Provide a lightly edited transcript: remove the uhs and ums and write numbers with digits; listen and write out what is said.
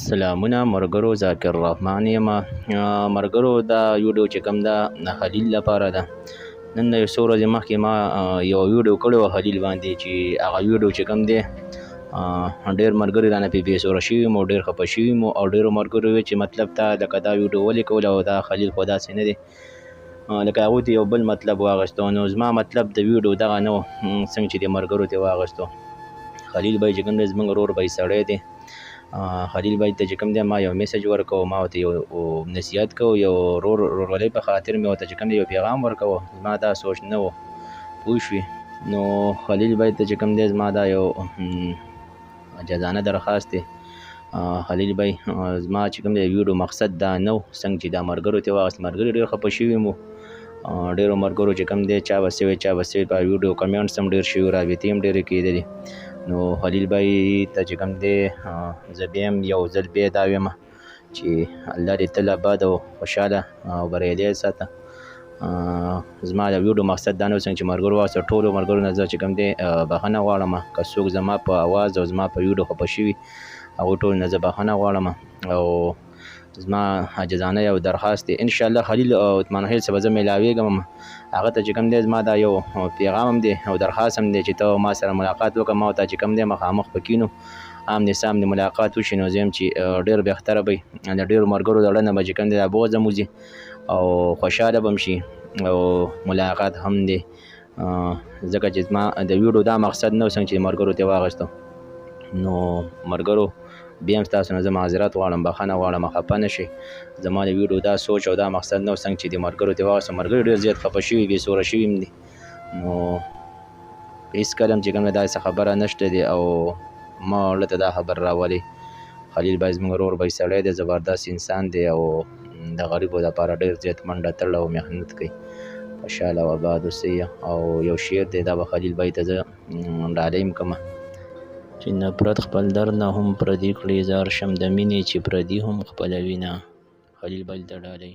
سلامونه ملګرو، ذاکر رحمان یم. ملګرو دا ویډیو چې کوم ده خلیل لپاره ده. نن د یو څو ورځې مخکې ما یو ویډیو کړی و خلیل باندې، چې هغه ویډیو چې کوم دی ډېر ملګري رانه پې بېسوره شوي مو، ډېر خفه شوي مو، او ډېرو ملګرو وویل چې مطلب تا لکه دا ویډیو ولې کوله، او دا خلیل خو داسې نه دی لکه هغوی ته یو بل مطلب واغېستو. نو زما مطلب د ویډیو دغه نه و څنګه چې دې ملګرو ته واغېستو. خلیل بھائی چې کوم دی زموږ ورور بھائی سړی دی. خلیل بھائی ته چې کوم دی ما یو میسج ورکوه، ما ورته یو نصیحت کوو، یو ورورولۍ په خاطر مې ورته چې کوم دی یو پیغام ورکوه. زما دا سوچ نه و، پوه شوې. نو خلیل بھائی ته چې کوم دی زما دا یو جزانه درخواست دی. خلیل بھائی زما چې کوم دی ویډیو مقصد دا نه و څنګه چې دا ملګرو ته واغېست. ملګري ډېر خفه شوي مو، ډېرو ملګرو چې کوم دی چا به سوی چا به سوی په ویډیو کمنټس هم ډېر شوي، رابطې هم ډېرې کېدلې. نو خلیل بھائی ته چې کوم دی زه بیا هم یو ځل بیا دا وایم چې الله دې تل اباد او خوشحاله او بریالی ساته. زما د ویډیو مقصد دا نه و څنګه چې ملګرو واغېسته. ټولو ملګرو نه زه چې کوم دی بښنه غواړم که څوک زما په اواز او زما په ویډیو خفه شوي، هغوی ټولو نه زه بښنه غواړم. او زما عاجزانه یو درخواست دی، انشاءالله خلیل عثمان خلیل څخه به زه میلاویږم، هغه ته چې کوم دی زما دا یو پیغام هم دی او درخواست هم دی چې ته ما سره ملاقات وکړه. ما ورته چې کوم دی مخامخ به کینو، آمنے سامنے ملاقات وشي، نو زه یم چې ډېر بهتره به وي. د ډېرو ملګرو د ړنده به چې کوم دی دا بغض هم وځي او خوشحاله به هم شي او ملاقات هم دی. ځکه چې زما د ویډیو دا مقصد نه و څنګه چې ملګرو ته واغېستو. نو ملګرو بیا هم ستاسو نه زه معذرت غواړم، بښنه غواړم، خفه نه شئ. زما د ویډیو دا سوچ او دا مقصد نه و څنګه چې د ملګرو ته واغېستو. ملګري ډېر زیات خفه شوي، بېسوره شوي هم دي. نو هېڅکله هم چې کوم دی داسې خبره نشته دی او ما ورته دا خبر راولي. خلیل بھائی زموږ ورور بھائی سړی دی، زبردست انسان دی او د غریبو لپاره ډېر زیات منډه تړ او محنت کوي. خوشحاله او اباد اوسئ. او یو شعر دی، دا به خلیل بھائی ته زه ډالۍ هم کړمه چې نفرت خپل در نه هم پردي کړي، زار شم د مینې چې پردي هم خپلوي نه. خلیل بھائی ته ډالۍ.